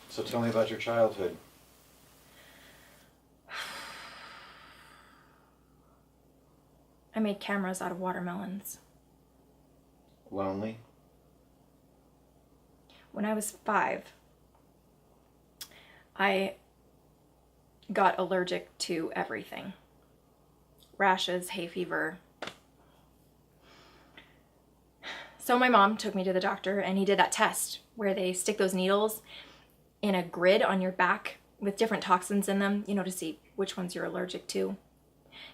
So tell me about your childhood. I made cameras out of watermelons. Lonely? When I was 5, I got allergic to everything. Rashes, hay fever. So my mom took me to the doctor and he did that test where they stick those needles in a grid on your back with different toxins in them, to see which ones you're allergic to.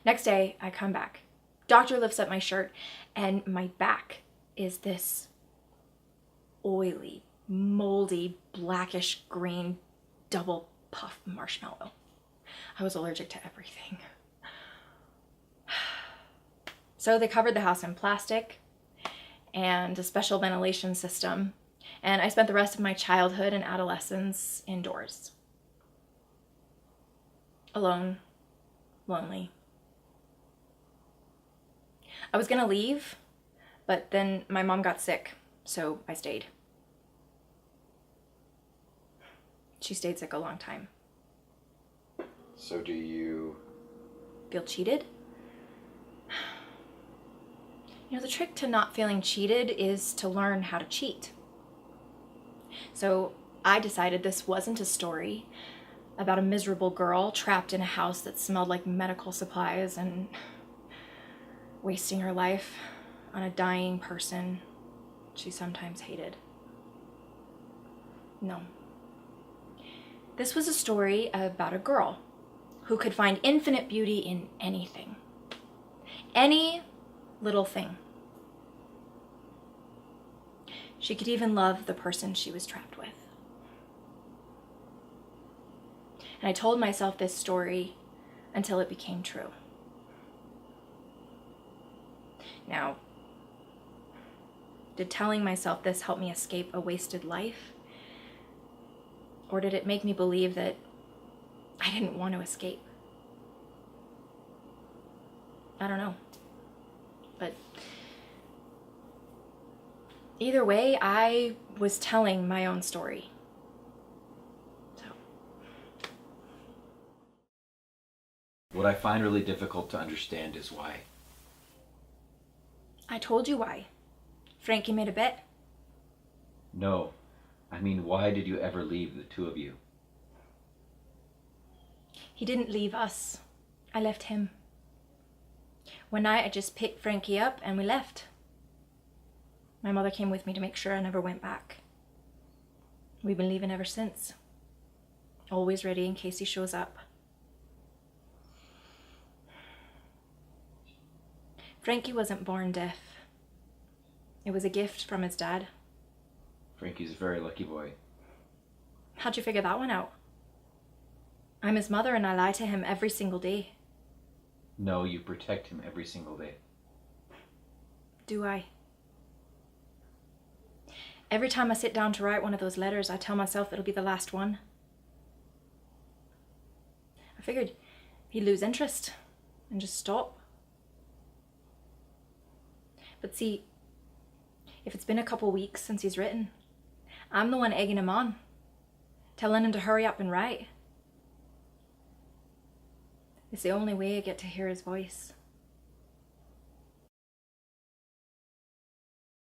Next day, I come back. Doctor lifts up my shirt and my back is this oily, moldy, blackish green double puff marshmallow. I was allergic to everything. So they covered the house in plastic and a special ventilation system, and I spent the rest of my childhood and adolescence indoors. Alone, lonely. I was gonna leave, but then my mom got sick, so I stayed. She stayed sick a long time. So do you... Feel cheated? The trick to not feeling cheated is to learn how to cheat. So I decided this wasn't a story about a miserable girl trapped in a house that smelled like medical supplies and wasting her life on a dying person she sometimes hated. No. This was a story about a girl who could find infinite beauty in anything. Any little thing. She could even love the person she was trapped with. And I told myself this story until it became true. Now, did telling myself this help me escape a wasted life? Or did it make me believe that I didn't want to escape? I don't know. But either way, I was telling my own story. So. What I find really difficult to understand is why. I told you why. Frankie made a bet. No. I mean, why did you ever leave the two of you? He didn't leave us. I left him. One night I just picked Frankie up and we left. My mother came with me to make sure I never went back. We've been leaving ever since. Always ready in case he shows up. Frankie wasn't born deaf. It was a gift from his dad. Frankie's a very lucky boy. How'd you figure that one out? I'm his mother and I lie to him every single day. No, you protect him every single day. Do I? Every time I sit down to write one of those letters, I tell myself it'll be the last one. I figured he'd lose interest and just stop. But see, if it's been a couple weeks since he's written, I'm the one egging him on, telling him to hurry up and write. It's the only way I get to hear his voice.